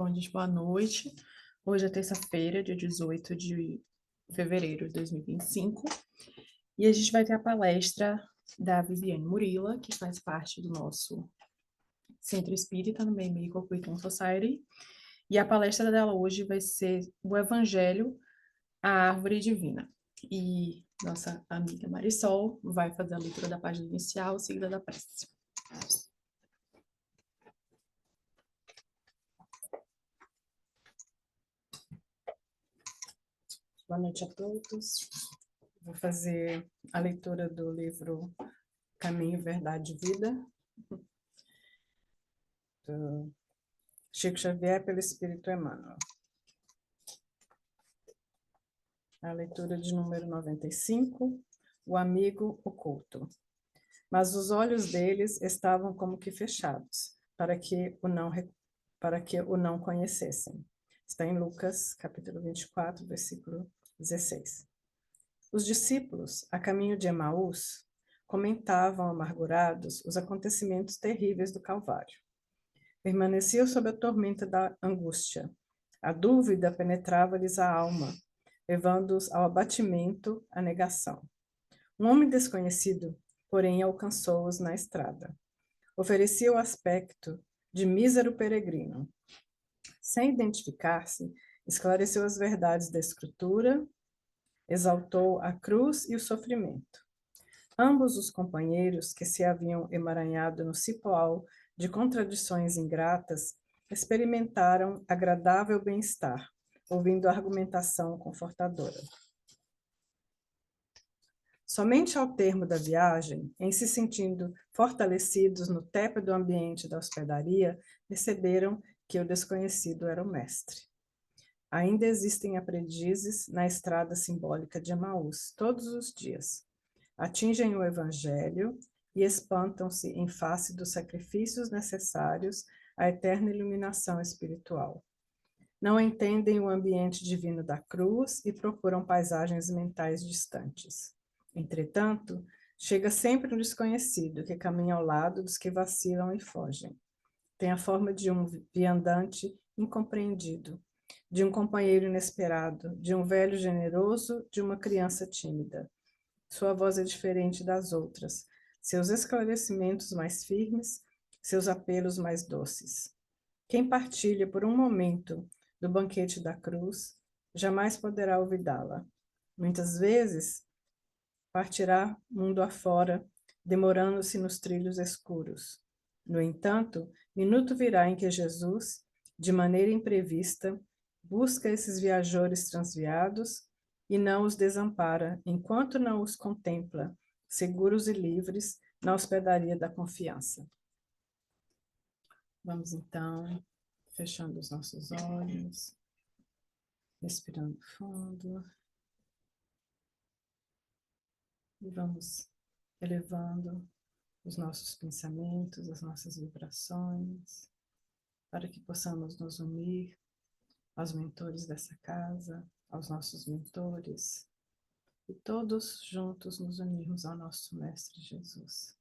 Bom, gente, boa noite. Hoje é terça-feira, dia 18 de fevereiro de 2025, e a gente vai ter a palestra da Viviane Murila, que faz parte do nosso Centro Espírita no Meio Quitton Society, e a palestra dela hoje vai ser o Evangelho, a Árvore Divina. E nossa amiga Marisol vai fazer a leitura da página inicial, seguida da prece. Boa noite a todos. Vou fazer a leitura do livro Caminho, Verdade e Vida, do Chico Xavier, pelo Espírito Emmanuel. A leitura de número 95, O Amigo Oculto. Mas os olhos deles estavam como que fechados, para que o não conhecessem. Está em Lucas, capítulo 24, versículo 16. Os discípulos, a caminho de Emaús, comentavam amargurados os acontecimentos terríveis do Calvário. Permaneciam sob a tormenta da angústia. A dúvida penetrava-lhes a alma, levando-os ao abatimento, à negação. Um homem desconhecido, porém, alcançou-os na estrada. Oferecia o aspecto de mísero peregrino. Sem identificar-se, esclareceu as verdades da Escritura, exaltou a cruz e o sofrimento. Ambos os companheiros que se haviam emaranhado no cipoal de contradições ingratas experimentaram agradável bem-estar, ouvindo a argumentação confortadora. Somente ao termo da viagem, em se sentindo fortalecidos no tépido ambiente da hospedaria, perceberam que o desconhecido era o mestre. Ainda existem aprendizes na estrada simbólica de Emaús, todos os dias. Atingem o Evangelho e espantam-se em face dos sacrifícios necessários à eterna iluminação espiritual. Não entendem o ambiente divino da cruz e procuram paisagens mentais distantes. Entretanto, chega sempre um desconhecido que caminha ao lado dos que vacilam e fogem. Tem a forma de um viandante incompreendido, de um companheiro inesperado, de um velho generoso, de uma criança tímida. Sua voz é diferente das outras, seus esclarecimentos mais firmes, seus apelos mais doces. Quem partilha por um momento do banquete da cruz, jamais poderá olvidá-la. Muitas vezes, partirá mundo afora, demorando-se nos trilhos escuros. No entanto, minuto virá em que Jesus, de maneira imprevista, busca esses viajores transviados e não os desampara, enquanto não os contempla, seguros e livres, na hospedaria da confiança. Vamos então, fechando os nossos olhos, respirando fundo, e vamos elevando os nossos pensamentos, as nossas vibrações, para que possamos nos unir aos mentores dessa casa, aos nossos mentores, e todos juntos nos unirmos ao nosso Mestre Jesus.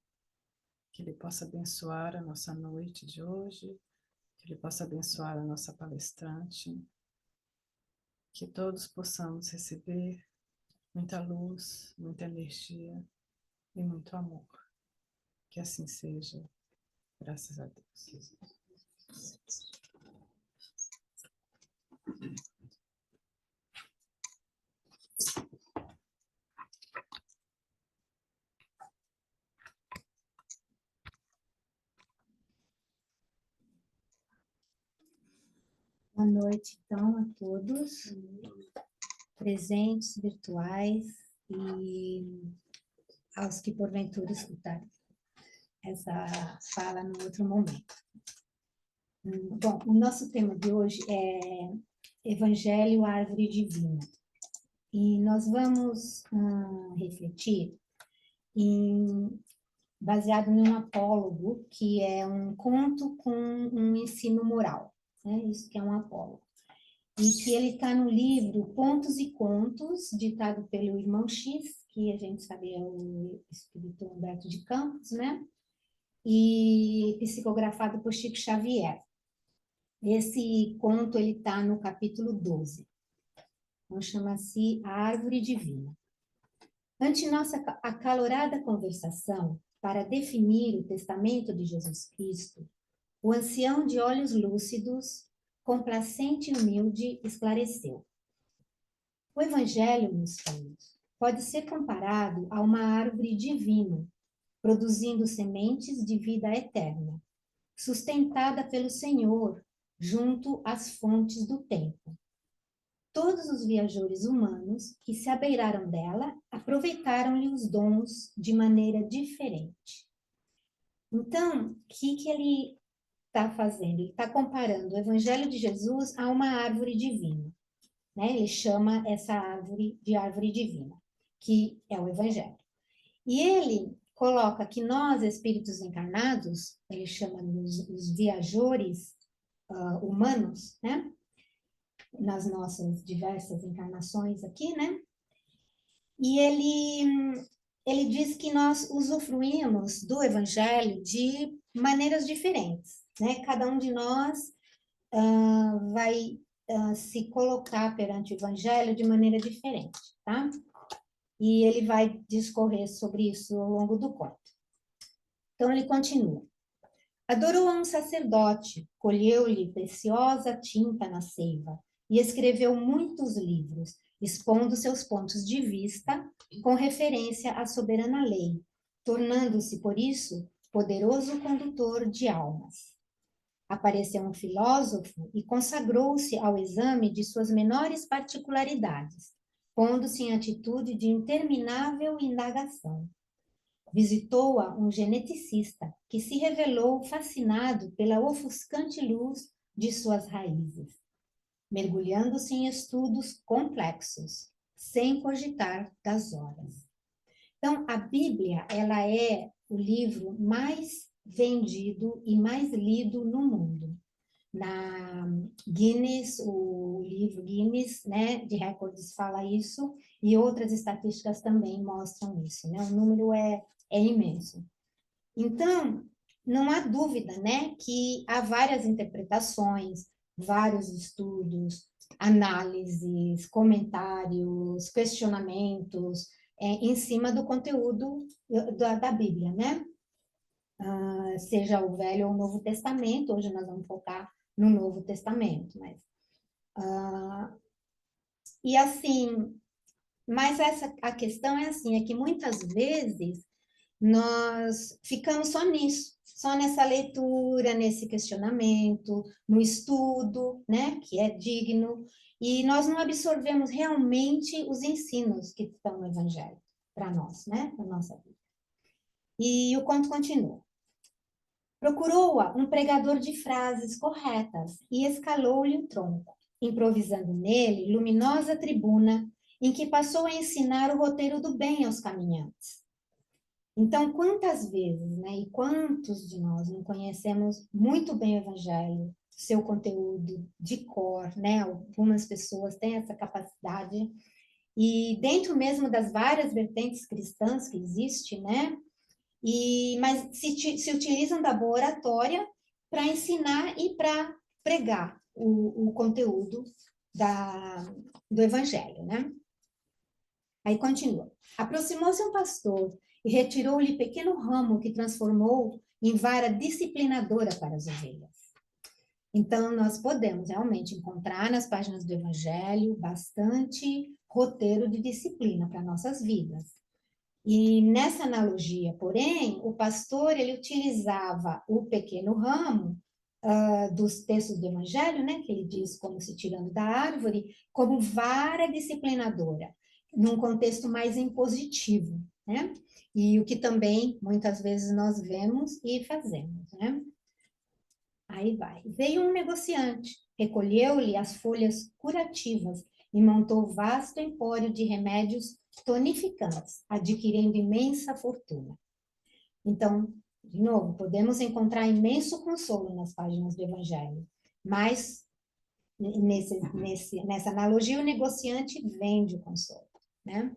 Que Ele possa abençoar a nossa noite de hoje, que Ele possa abençoar a nossa palestrante, que todos possamos receber muita luz, muita energia e muito amor. Que assim seja, graças a Deus. Boa noite, então, a todos, presentes, virtuais, e aos que, porventura, escutarem essa fala no outro momento. Bom, o nosso tema de hoje é Evangelho, Árvore Divina. E nós vamos refletir baseado num apólogo, que é um conto com um ensino moral, né? Isso que é um apólogo. E que ele está no livro Contos e Contos, ditado pelo irmão X, que a gente sabe é o espírito Humberto de Campos, né? E psicografado por Chico Xavier. Esse conto ele está no capítulo 12. Então, chama-se A Árvore Divina. Ante nossa acalorada conversação para definir o testamento de Jesus Cristo, o ancião de olhos lúcidos, complacente e humilde, esclareceu. O Evangelho, meus filhos, pode ser comparado a uma árvore divina, produzindo sementes de vida eterna, sustentada pelo Senhor junto às fontes do tempo. Todos os viajores humanos que se abeiraram dela aproveitaram-lhe os dons de maneira diferente. Então, o que ele está fazendo? Ele está comparando o Evangelho de Jesus a uma árvore divina, né? Ele chama essa árvore de árvore divina, que é o Evangelho. E ele coloca que nós, espíritos encarnados, ele chama os viajores humanos, né? Nas nossas diversas encarnações aqui, né? E ele diz que nós usufruímos do Evangelho de maneiras diferentes, né? Cada um de nós vai se colocar perante o Evangelho de maneira diferente, tá? E ele vai discorrer sobre isso ao longo do conto. Então, ele continua. Adorou a um sacerdote, colheu-lhe preciosa tinta na seiva e escreveu muitos livros, expondo seus pontos de vista com referência à soberana lei, tornando-se, por isso, poderoso condutor de almas. Apareceu um filósofo e consagrou-se ao exame de suas menores particularidades, pondo-se em atitude de interminável indagação. Visitou-a um geneticista que se revelou fascinado pela ofuscante luz de suas raízes, mergulhando-se em estudos complexos, sem cogitar das horas. Então, a Bíblia, ela é o livro mais vendido e mais lido no mundo. Na Guinness, o livro Guinness, né, de recordes fala isso, e outras estatísticas também mostram isso, né? O número é imenso. Então, não há dúvida, né, que há várias interpretações, vários estudos, análises, comentários, questionamentos em cima do conteúdo da Bíblia, né? Seja o Velho ou o Novo Testamento, hoje nós vamos focar no Novo Testamento, mas e assim, mas a questão é assim, é que muitas vezes nós ficamos só nisso, só nessa leitura, nesse questionamento, no estudo, né, que é digno, e nós não absorvemos realmente os ensinos que estão no Evangelho para nós, né, na nossa vida. E o conto continua. Procurou-a um pregador de frases corretas e escalou-lhe o tronco, improvisando nele luminosa tribuna em que passou a ensinar o roteiro do bem aos caminhantes. Então, quantas vezes, né, e quantos de nós não conhecemos muito bem o Evangelho, seu conteúdo de cor, né? Algumas pessoas têm essa capacidade, e dentro mesmo das várias vertentes cristãs que existem, né? Mas se utilizam da boa oratória para ensinar e para pregar o conteúdo do Evangelho, né? Aí continua. Aproximou-se um pastor e retirou-lhe pequeno ramo que transformou em vara disciplinadora para as ovelhas. Então, nós podemos realmente encontrar nas páginas do Evangelho bastante roteiro de disciplina para nossas vidas. E nessa analogia, porém, o pastor ele utilizava o pequeno ramo dos textos do Evangelho, né, que ele diz como se tirando da árvore, como vara disciplinadora, num contexto mais impositivo, né? E o que também muitas vezes nós vemos e fazemos, né? Aí vai. Veio um negociante, recolheu-lhe as folhas curativas e montou vasto empório de remédios tonificantes, adquirindo imensa fortuna. Então, de novo, podemos encontrar imenso consolo nas páginas do Evangelho, mas nessa analogia o negociante vende o consolo, né?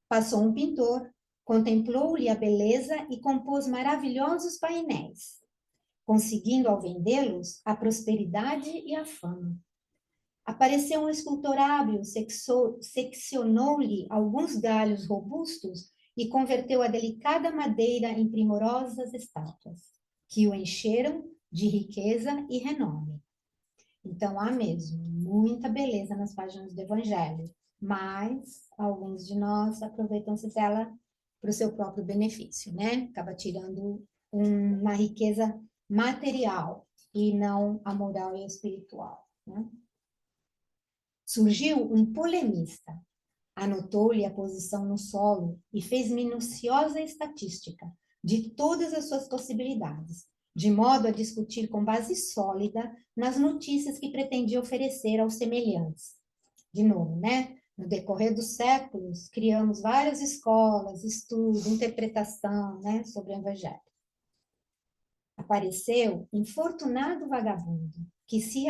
Passou um pintor, contemplou-lhe a beleza e compôs maravilhosos painéis. conseguindo ao vendê-los a prosperidade e a fama. Apareceu um escultor hábil, seccionou-lhe alguns galhos robustos e converteu a delicada madeira em primorosas estátuas, que o encheram de riqueza e renome. Então, há mesmo muita beleza nas páginas do Evangelho, mas alguns de nós aproveitam-se dela para o seu próprio benefício, né? Acaba tirando uma riqueza material e não a moral e a espiritual, né? Surgiu um polemista, anotou-lhe a posição no solo e fez minuciosa estatística de todas as suas possibilidades, de modo a discutir com base sólida nas notícias que pretendia oferecer aos semelhantes. De novo, né? No decorrer dos séculos, criamos várias escolas, estudo, interpretação, né, sobre o Evangelho. Apareceu infortunado vagabundo, que se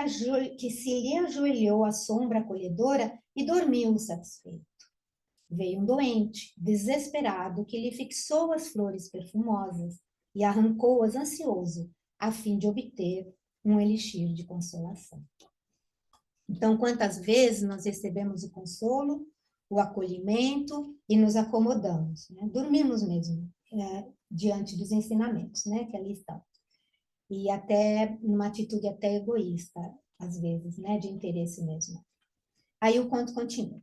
lhe ajoelhou à sombra acolhedora e dormiu satisfeito. Veio um doente, desesperado, que lhe fixou as flores perfumosas e arrancou-as ansioso, a fim de obter um elixir de consolação. Então, quantas vezes nós recebemos o consolo, o acolhimento e nos acomodamos, né? Dormimos mesmo, diante dos ensinamentos, né, que ali estão. E até numa atitude até egoísta, às vezes, né, de interesse mesmo. Aí o conto continua.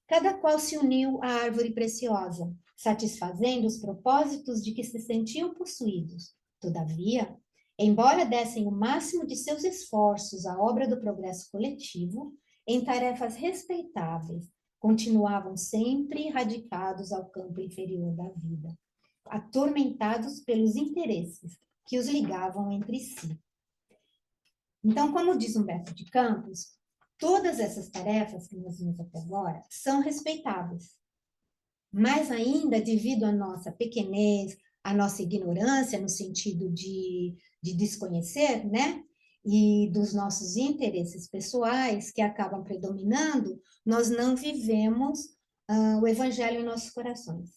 Cada qual se uniu à árvore preciosa, satisfazendo os propósitos de que se sentiam possuídos. Todavia, embora dessem o máximo de seus esforços à obra do progresso coletivo, em tarefas respeitáveis, continuavam sempre radicados ao campo inferior da vida, atormentados pelos interesses que os ligavam entre si. Então, como diz Humberto de Campos, todas essas tarefas que nós vimos até agora são respeitáveis, mas ainda devido à nossa pequenez, à nossa ignorância no sentido de desconhecer, né? E dos nossos interesses pessoais que acabam predominando, nós não vivemos o evangelho em nossos corações.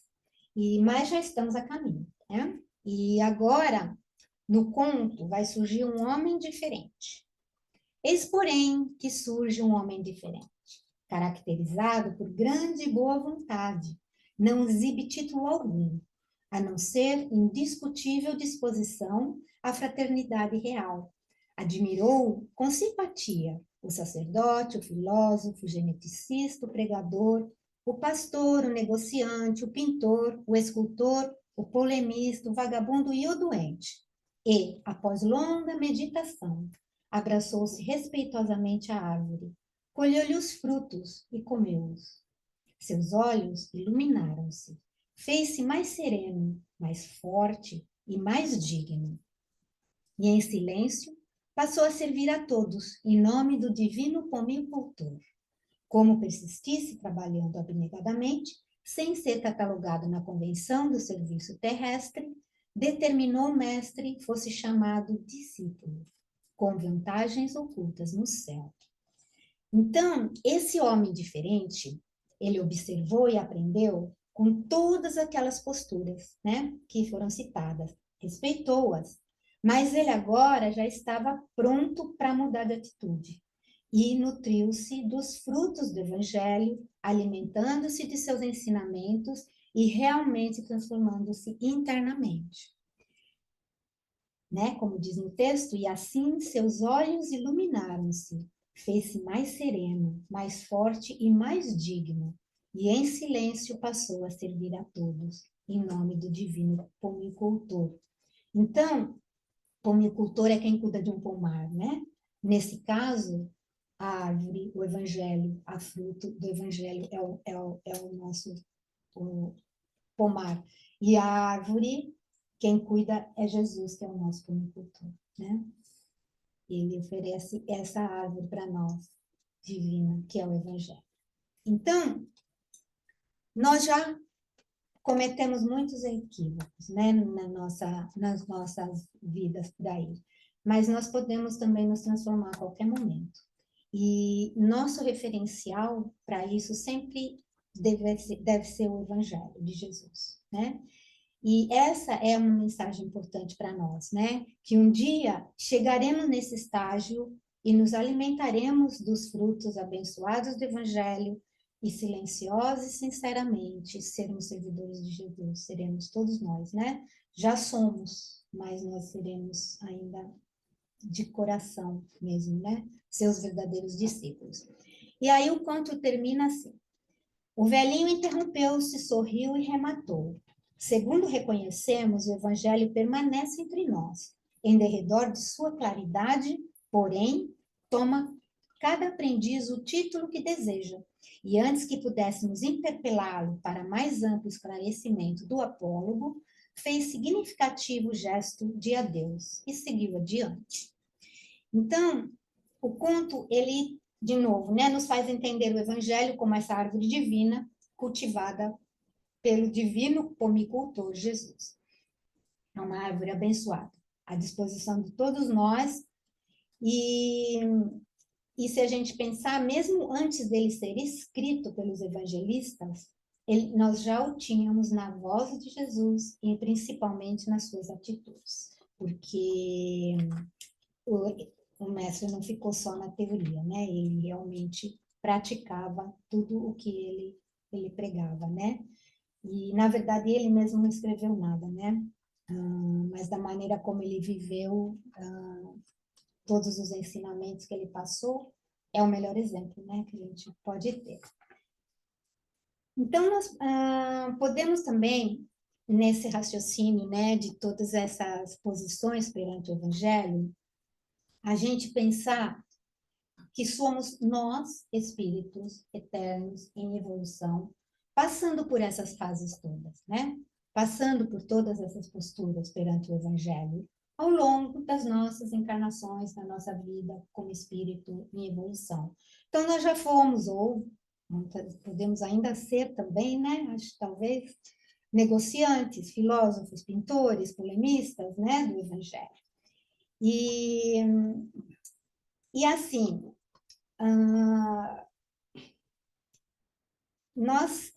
Mas já estamos a caminho, né? E agora, no conto, vai surgir um homem diferente. Eis, porém, que surge um homem diferente, caracterizado por grande e boa vontade, não exibe título algum, a não ser indiscutível disposição à fraternidade real. Admirou com simpatia o sacerdote, o filósofo, o geneticista, o pregador, o pastor, o negociante, o pintor, o escultor, o polemista, o vagabundo e o doente. E, após longa meditação, abraçou-se respeitosamente à árvore, colheu-lhe os frutos e comeu-os. Seus olhos iluminaram-se, fez-se mais sereno, mais forte e mais digno. E em silêncio passou a servir a todos, em nome do divino pomicultor. Como persistisse trabalhando abnegadamente, sem ser catalogado na convenção do serviço terrestre, determinou o mestre fosse chamado discípulo, com vantagens ocultas no céu. Então, esse homem diferente, ele observou e aprendeu com todas aquelas posturas, né, que foram citadas, respeitou-as, mas ele agora já estava pronto para mudar de atitude e nutriu-se dos frutos do evangelho, alimentando-se de seus ensinamentos e realmente transformando-se internamente. Né? Como diz no texto, e assim seus olhos iluminaram-se, fez-se mais sereno, mais forte e mais digno, e em silêncio passou a servir a todos, em nome do divino pomicultor. Então, pomicultor é quem cuida de um pomar, né? Nesse caso, a árvore, o evangelho, a fruto do evangelho é o nosso pomar. E a árvore, quem cuida é Jesus, que é o nosso pomicultor, né? Ele oferece essa árvore para nós, divina, que é o evangelho. Então, nós já cometemos muitos equívocos, né, nas nossas vidas por aí, mas nós podemos também nos transformar a qualquer momento. E nosso referencial para isso sempre deve ser o Evangelho de Jesus, né? E essa é uma mensagem importante para nós, né? Que um dia chegaremos nesse estágio e nos alimentaremos dos frutos abençoados do Evangelho e silenciosos e sinceramente sermos servidores de Jesus, seremos todos nós, né? Já somos, mas nós seremos ainda de coração mesmo, né? Seus verdadeiros discípulos. E aí o conto termina assim. O velhinho interrompeu-se, sorriu e rematou. Segundo reconhecemos, o Evangelho permanece entre nós. Em derredor de sua claridade, porém, toma cada aprendiz o título que deseja. E antes que pudéssemos interpelá-lo para mais amplo esclarecimento do apólogo, fez significativo gesto de adeus e seguiu adiante. Então, o conto, ele, de novo, né, nos faz entender o Evangelho como essa árvore divina cultivada pelo divino pomicultor Jesus. É uma árvore abençoada, à disposição de todos nós. E se a gente pensar, mesmo antes dele ser escrito pelos evangelistas, nós já o tínhamos na voz de Jesus e principalmente nas suas atitudes, porque o mestre não ficou só na teoria, né? Ele realmente praticava tudo o que ele pregava, né? E, na verdade, ele mesmo não escreveu nada, né? Mas da maneira como ele viveu, todos os ensinamentos que ele passou, é o melhor exemplo, né? Que a gente pode ter. Então, nós podemos também, nesse raciocínio, né, de todas essas posições perante o Evangelho, a gente pensar que somos nós, espíritos eternos em evolução, passando por essas fases todas, né? Passando por todas essas posturas perante o Evangelho, ao longo das nossas encarnações, na nossa vida como espírito em evolução. Então, nós já fomos, ou podemos ainda ser também, né? Acho talvez negociantes, filósofos, pintores, polemistas, né? Do Evangelho. E assim, nós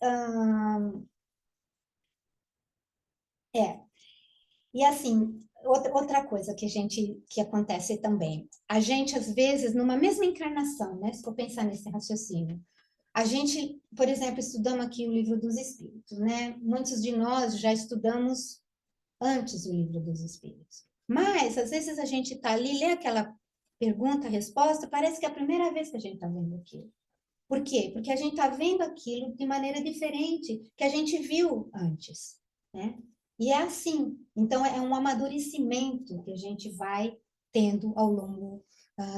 e assim outra coisa que acontece também, a gente às vezes numa mesma encarnação, né, se for pensar nesse raciocínio, a gente, por exemplo, estudamos aqui o Livro dos Espíritos, né? Muitos de nós já estudamos antes o Livro dos Espíritos, mas às vezes a gente está ali, lê aquela pergunta, resposta, parece que é a primeira vez que a gente está vendo aquilo. Por quê? Porque a gente está vendo aquilo de maneira diferente que a gente viu antes, né? E é assim. Então, é um amadurecimento que a gente vai tendo ao longo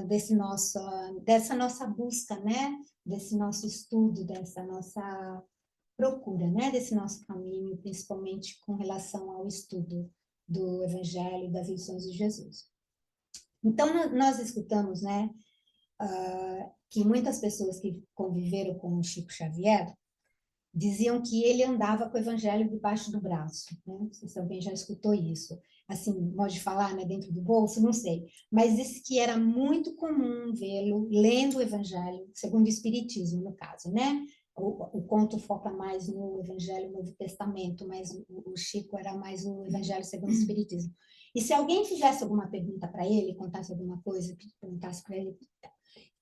dessa nossa busca, né? Desse nosso estudo, dessa nossa procura, né? Desse nosso caminho, principalmente com relação ao estudo do Evangelho e das lições de Jesus. Então, nós escutamos, né? Que muitas pessoas que conviveram com o Chico Xavier diziam que ele andava com o evangelho debaixo do braço, né? Não sei se alguém já escutou isso. Assim, modo de falar, né, dentro do bolso, não sei. Mas disse que era muito comum vê-lo lendo o evangelho, segundo o Espiritismo, no caso, né? O conto foca mais no Evangelho Novo Testamento, mas o Chico era mais o Evangelho segundo o Espiritismo. E se alguém fizesse alguma pergunta para ele, contasse alguma coisa, perguntasse para ele,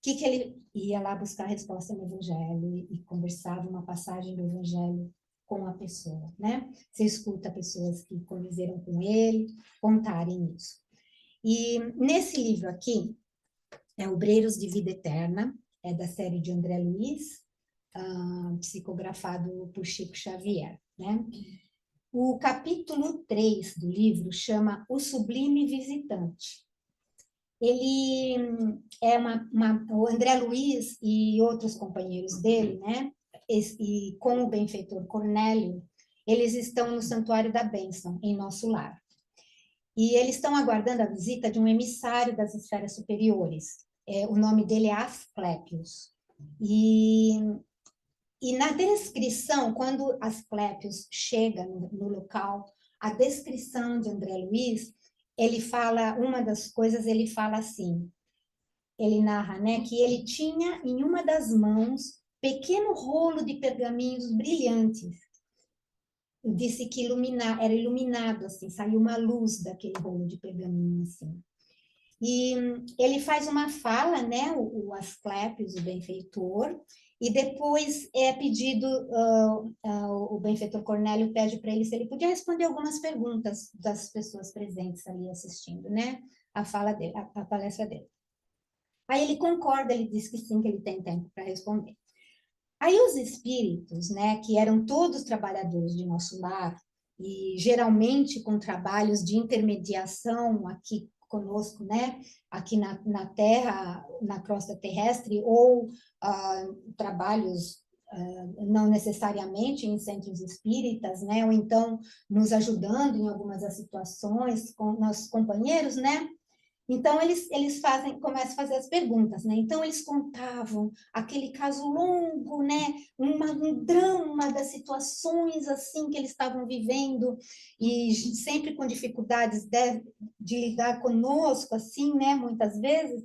que ele ia lá buscar a resposta no Evangelho e conversava uma passagem do Evangelho com a pessoa, né? Você escuta pessoas que conviveram com ele contarem isso. E nesse livro aqui, é Obreiros de Vida Eterna, é da série de André Luiz, psicografado por Chico Xavier, né? O capítulo 3 do livro chama O Sublime Visitante. Ele é o André Luiz e outros companheiros dele, né? E com o benfeitor Cornélio, eles estão no Santuário da Bênção, em Nosso Lar. E eles estão aguardando a visita de um emissário das esferas superiores. O nome dele é Asclépios. E na descrição, quando Asclépios chega no local, a descrição de André Luiz, ele fala, uma das coisas, ele fala assim, ele narra, né, que ele tinha em uma das mãos pequeno rolo de pergaminhos brilhantes. disse que era iluminado, assim, saiu uma luz daquele rolo de pergaminho, assim. E ele faz uma fala, né, o Asclepios, o benfeitor, e depois é pedido, o benfeitor Cornélio pede para ele se ele podia responder algumas perguntas das pessoas presentes ali assistindo, né, a fala dele, a palestra dele. Aí ele concorda, ele diz que sim, que ele tem tempo para responder. Aí os espíritos, né, que eram todos trabalhadores de nosso lar, e geralmente com trabalhos de intermediação aqui conosco, né, aqui na Terra, na crosta terrestre, ou trabalhos não necessariamente em centros espíritas, né, ou então nos ajudando em algumas das situações com nossos companheiros, né, então, eles começam a fazer as perguntas, né? Então, eles contavam aquele caso longo, né? Um drama das situações, assim, que eles estavam vivendo, e sempre com dificuldades de lidar conosco, assim, né? Muitas vezes,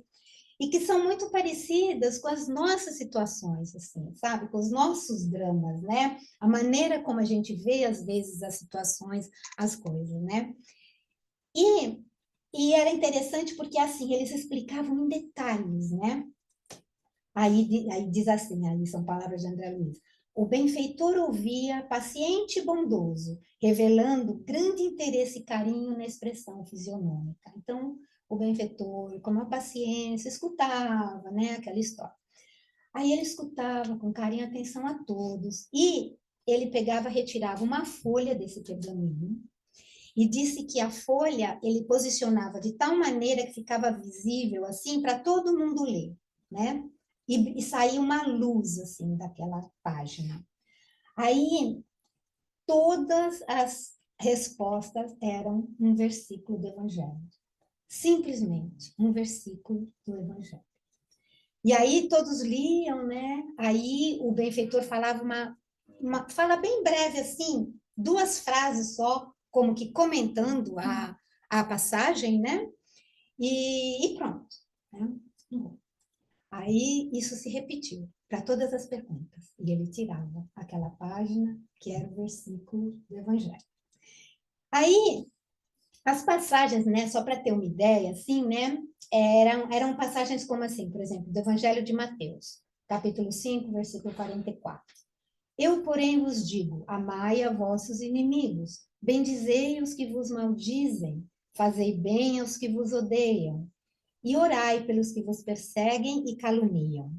e que são muito parecidas com as nossas situações, assim, sabe? Com os nossos dramas, né? A maneira como a gente vê, às vezes, as situações, as coisas, né? E era interessante porque, assim, eles explicavam em detalhes, né? Aí diz assim, aí são palavras de André Luiz. O benfeitor ouvia, paciente e bondoso, revelando grande interesse e carinho na expressão fisionômica. Então, o benfeitor, com uma paciência, escutava, né, aquela história. Aí ele escutava com carinho e atenção a todos, e ele pegava, retirava uma folha desse pergaminho, e disse que a folha ele posicionava de tal maneira que ficava visível assim para todo mundo ler, né? E saía uma luz assim daquela página. Aí todas as respostas eram um versículo do Evangelho, simplesmente um versículo do Evangelho. E aí todos liam, né? Aí o benfeitor falava uma fala bem breve assim, duas frases só, como que comentando a passagem, né? E pronto. Né? Aí isso se repetiu para todas as perguntas. E ele tirava aquela página que era o versículo do Evangelho. Aí as passagens, né, só para ter uma ideia, assim, né, eram passagens como assim, por exemplo, do Evangelho de Mateus, capítulo 5, versículo 44. Eu, porém, vos digo, amai a vossos inimigos, bendizei os que vos maldizem, fazei bem aos que vos odeiam, e orai pelos que vos perseguem e caluniam.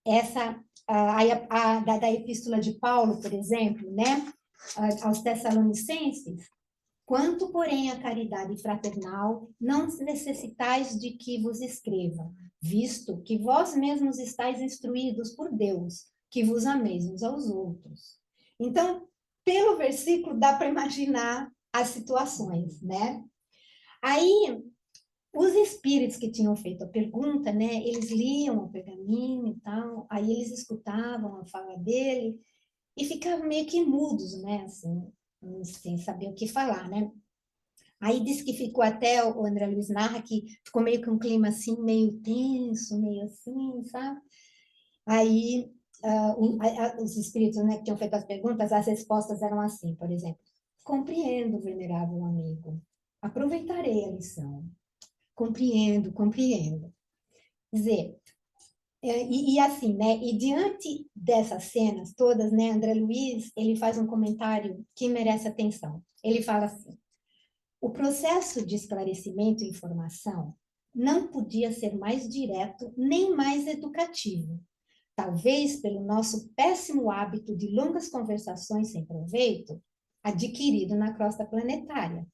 Essa, da epístola de Paulo, por exemplo, né, aos Tessalonicenses, quanto, porém, à caridade fraternal, não necessitais de que vos escreva, visto que vós mesmos estáis instruídos por Deus, que vos ameis uns aos outros. Então, pelo versículo, dá para imaginar as situações, né? Aí, os espíritos que tinham feito a pergunta, né, eles liam o pergaminho e tal, aí eles escutavam a fala dele e ficavam meio que mudos, né, assim, sem saber o que falar, né? Aí disse que ficou até, o André Luiz narra que ficou meio que um clima assim, meio tenso, meio assim, sabe? Aí os espíritos, né, que tinham feito as perguntas, as respostas eram assim, por exemplo: compreendo, venerável amigo, aproveitarei a lição. Compreendo, compreendo. Quer dizer, e assim, né? E diante dessas cenas todas, né, André Luiz, ele faz um comentário que merece atenção. Ele fala assim: o processo de esclarecimento e informação não podia ser mais direto nem mais educativo. Talvez pelo nosso péssimo hábito de longas conversações sem proveito, adquirido na crosta planetária.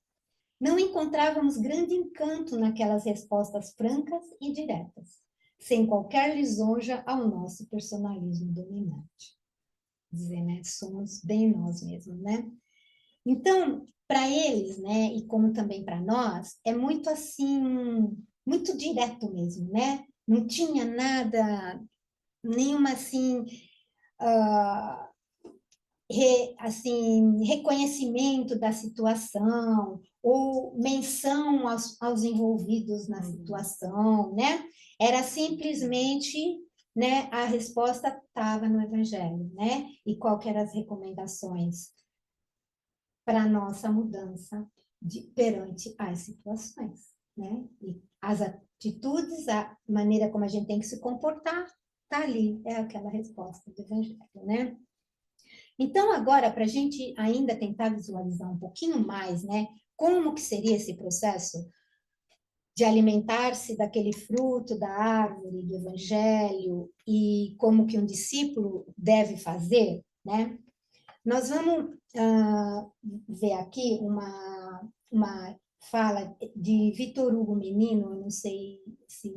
Não encontrávamos grande encanto naquelas respostas francas e diretas, sem qualquer lisonja ao nosso personalismo dominante. Dizer, né? Somos bem nós mesmos, né? Então, para eles, né, e como também para nós, é muito assim, muito direto mesmo, né? Não tinha nada, nenhuma assim, reconhecimento da situação ou menção aos envolvidos na situação, né? Era simplesmente, né, a resposta estava no Evangelho, né? E qual que eram as recomendações para a nossa mudança perante as situações, né? E as atitudes, a maneira como a gente tem que se comportar, está ali, é aquela resposta do Evangelho, né? Então, agora, para a gente ainda tentar visualizar um pouquinho mais, né, como que seria esse processo de alimentar-se daquele fruto da árvore do Evangelho e como que um discípulo deve fazer, né? Nós vamos ver aqui uma fala de Vitor Hugo Menino, eu não sei se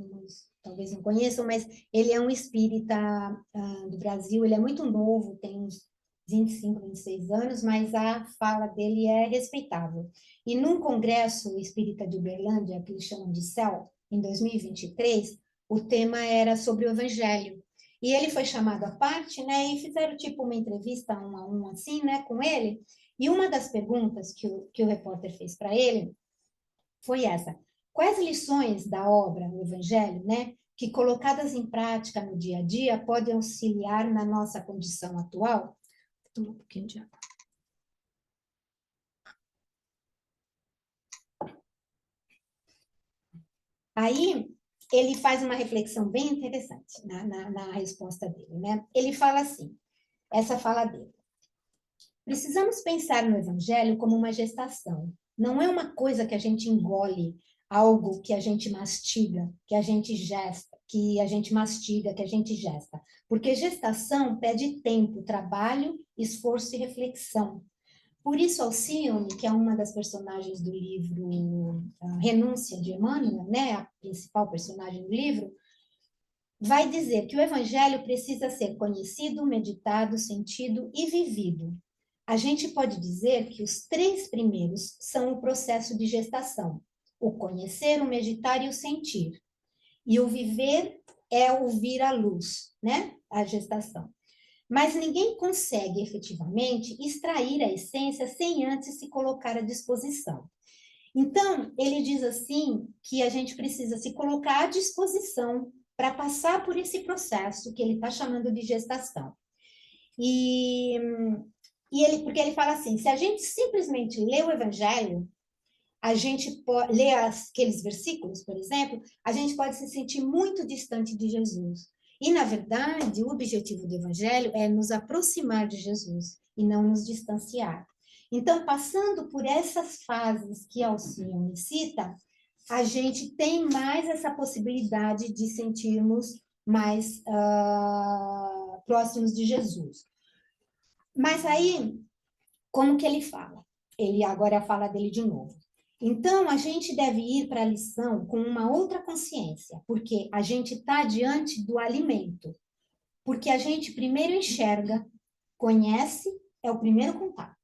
talvez não conheçam, mas ele é um espírita do Brasil, ele é muito novo, tem uns 25, 26 anos, mas a fala dele é respeitável. E num congresso espírita de Uberlândia, que eles chamam de CEL, em 2023, o tema era sobre o Evangelho. E ele foi chamado à parte, né, e fizeram tipo uma entrevista um a um, assim, né, com ele. E uma das perguntas que o repórter fez para ele foi essa: quais lições da obra, o Evangelho, né, que colocadas em prática no dia a dia podem auxiliar na nossa condição atual? Vou tomar um pouquinho de água. Aí ele faz uma reflexão bem interessante na resposta dele, né? Ele fala assim, essa fala dele: precisamos pensar no Evangelho como uma gestação. Não é uma coisa que a gente engole, algo que a gente mastiga, que a gente gesta, que a gente mastiga, que a gente gesta. Porque gestação pede tempo, trabalho, esforço e reflexão. Por isso, Alcione, que é uma das personagens do livro Renúncia de Emmanuel, né, a principal personagem do livro, vai dizer que o Evangelho precisa ser conhecido, meditado, sentido e vivido. A gente pode dizer que os 3 primeiros são o processo de gestação: o conhecer, o meditar e o sentir. E o viver é o vir à luz, né? A gestação. Mas ninguém consegue efetivamente extrair a essência sem antes se colocar à disposição. Então, ele diz assim que a gente precisa se colocar à disposição para passar por esse processo que ele está chamando de gestação. Porque ele fala assim, se a gente simplesmente lê o Evangelho, a gente lê aqueles versículos, por exemplo, a gente pode se sentir muito distante de Jesus. E, na verdade, o objetivo do Evangelho é nos aproximar de Jesus e não nos distanciar. Então, passando por essas fases que Alcione cita, a gente tem mais essa possibilidade de sentirmos mais próximos de Jesus. Mas aí, como que ele fala? Ele agora fala dele de novo. Então, a gente deve ir para a lição com uma outra consciência, porque a gente está diante do alimento. Porque a gente primeiro enxerga, conhece, é o primeiro contato.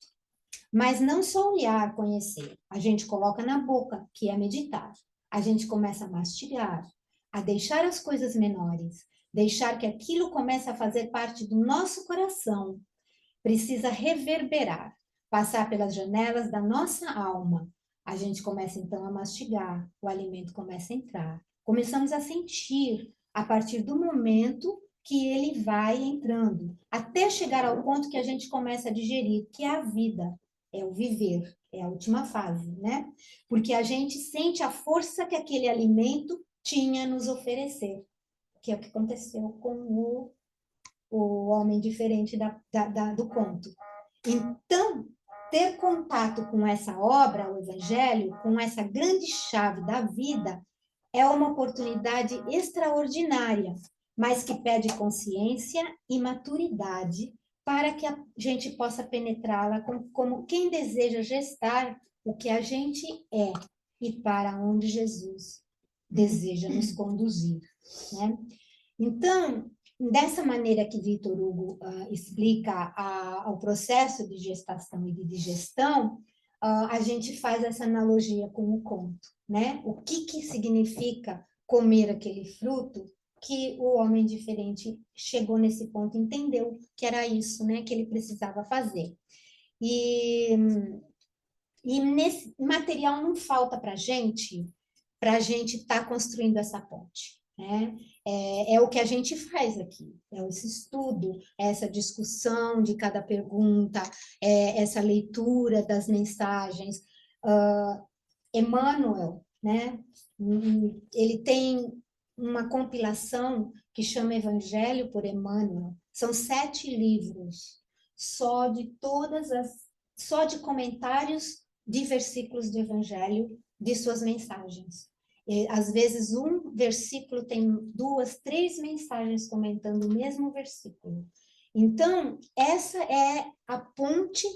Mas não só olhar, conhecer. A gente coloca na boca, que é meditar. A gente começa a mastigar, a deixar as coisas menores, deixar que aquilo comece a fazer parte do nosso coração. Precisa reverberar, passar pelas janelas da nossa alma. A gente começa então a mastigar, o alimento começa a entrar. Começamos a sentir a partir do momento que ele vai entrando, até chegar ao ponto que a gente começa a digerir, que é a vida, é o viver, é a última fase, né? Porque a gente sente a força que aquele alimento tinha a nos oferecer, que é o que aconteceu com o homem diferente do conto. Então, ter contato com essa obra, o Evangelho, com essa grande chave da vida, é uma oportunidade extraordinária, mas que pede consciência e maturidade para que a gente possa penetrá-la como quem deseja gestar o que a gente é e para onde Jesus deseja nos conduzir, né? Então, dessa maneira que Vitor Hugo explica o processo de gestação e de digestão, a gente faz essa analogia com o conto, né? O que significa comer aquele fruto que o homem diferente chegou nesse ponto, entendeu que era isso, né? Que ele precisava fazer. E nesse material não falta para a gente estar construindo essa ponte. né? É o que a gente faz aqui, é esse estudo, essa discussão de cada pergunta, essa leitura das mensagens. Emmanuel, né? Ele tem uma compilação que chama Evangelho por Emmanuel. São 7 livros só de comentários de versículos do Evangelho, de suas mensagens. E, às vezes um versículo tem 2, 3 mensagens comentando o mesmo versículo. Então, essa é a ponte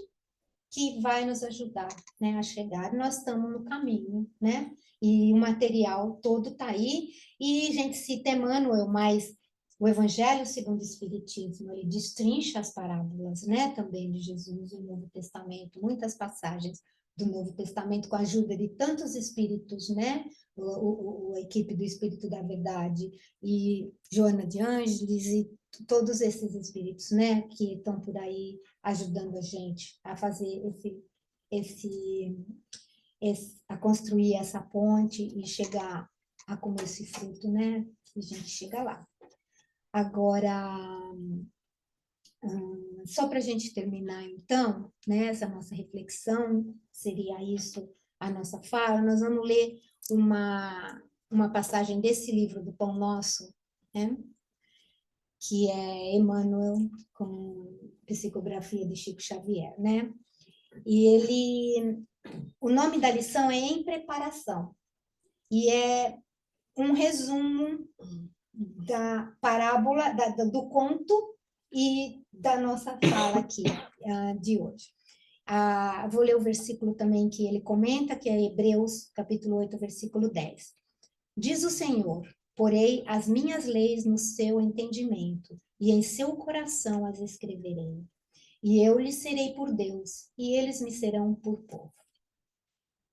que vai nos ajudar, né, a chegar. Nós estamos no caminho, né? E o material todo está aí. E a gente cita Emmanuel, mas o Evangelho segundo o Espiritismo, ele destrincha as parábolas, né, também de Jesus no Novo Testamento, muitas passagens do Novo Testamento com a ajuda de tantos espíritos, né? A equipe do Espírito da Verdade e Joana de Ângeles e todos esses espíritos, né, que estão por aí ajudando a gente a fazer a construir essa ponte e chegar a comer esse fruto, né? E a gente chega lá. Agora, só para a gente terminar, então, né, essa nossa reflexão, seria isso a nossa fala, nós vamos ler uma passagem desse livro do Pão Nosso, né? Que é Emmanuel, com psicografia de Chico Xavier, né? E o nome da lição é Em Preparação, e é um resumo da parábola, do conto e da nossa fala aqui de hoje. Vou ler o versículo também que ele comenta, que é Hebreus, capítulo 8, versículo 10. Diz o Senhor: porei as minhas leis no seu entendimento, e em seu coração as escreverei. E eu lhes serei por Deus, e eles me serão por povo.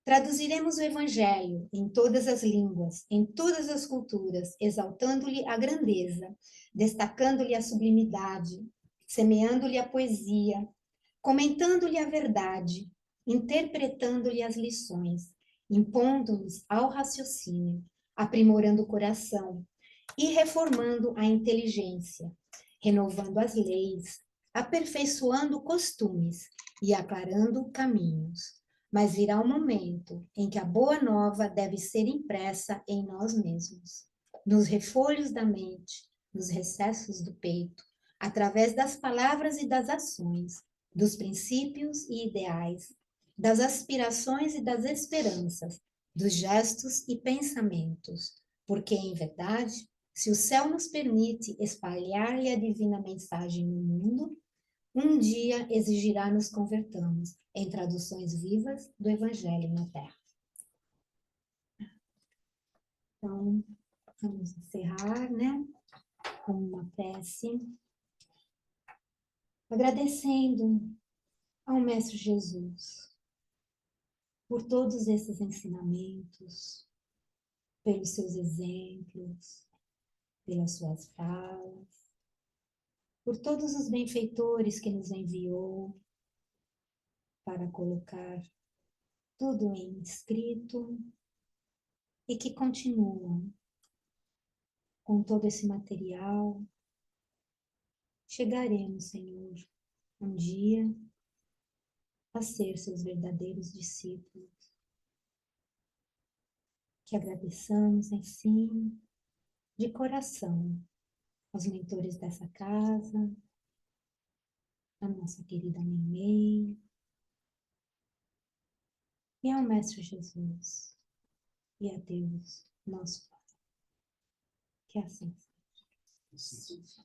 Traduziremos o Evangelho em todas as línguas, em todas as culturas, exaltando-lhe a grandeza, destacando-lhe a sublimidade, semeando-lhe a poesia, comentando-lhe a verdade, interpretando-lhe as lições, impondo-nos ao raciocínio, aprimorando o coração e reformando a inteligência, renovando as leis, aperfeiçoando costumes e aclarando caminhos. Mas virá um momento em que a boa nova deve ser impressa em nós mesmos, nos refolhos da mente, nos recessos do peito, através das palavras e das ações, dos princípios e ideais, das aspirações e das esperanças, dos gestos e pensamentos, porque, em verdade, se o céu nos permite espalhar-lhe a divina mensagem no mundo, um dia exigirá nos convertamos em traduções vivas do Evangelho na Terra. Então, vamos encerrar, né, com uma prece, agradecendo ao Mestre Jesus por todos esses ensinamentos, pelos seus exemplos, pelas suas falas, por todos os benfeitores que nos enviou para colocar tudo em escrito e que continuam com todo esse material. Chegaremos, Senhor, um dia a ser seus verdadeiros discípulos. Que agradeçamos, assim, de coração, aos mentores dessa casa, a nossa querida Neném, e ao Mestre Jesus, e a Deus, nosso Pai. Que assim seja.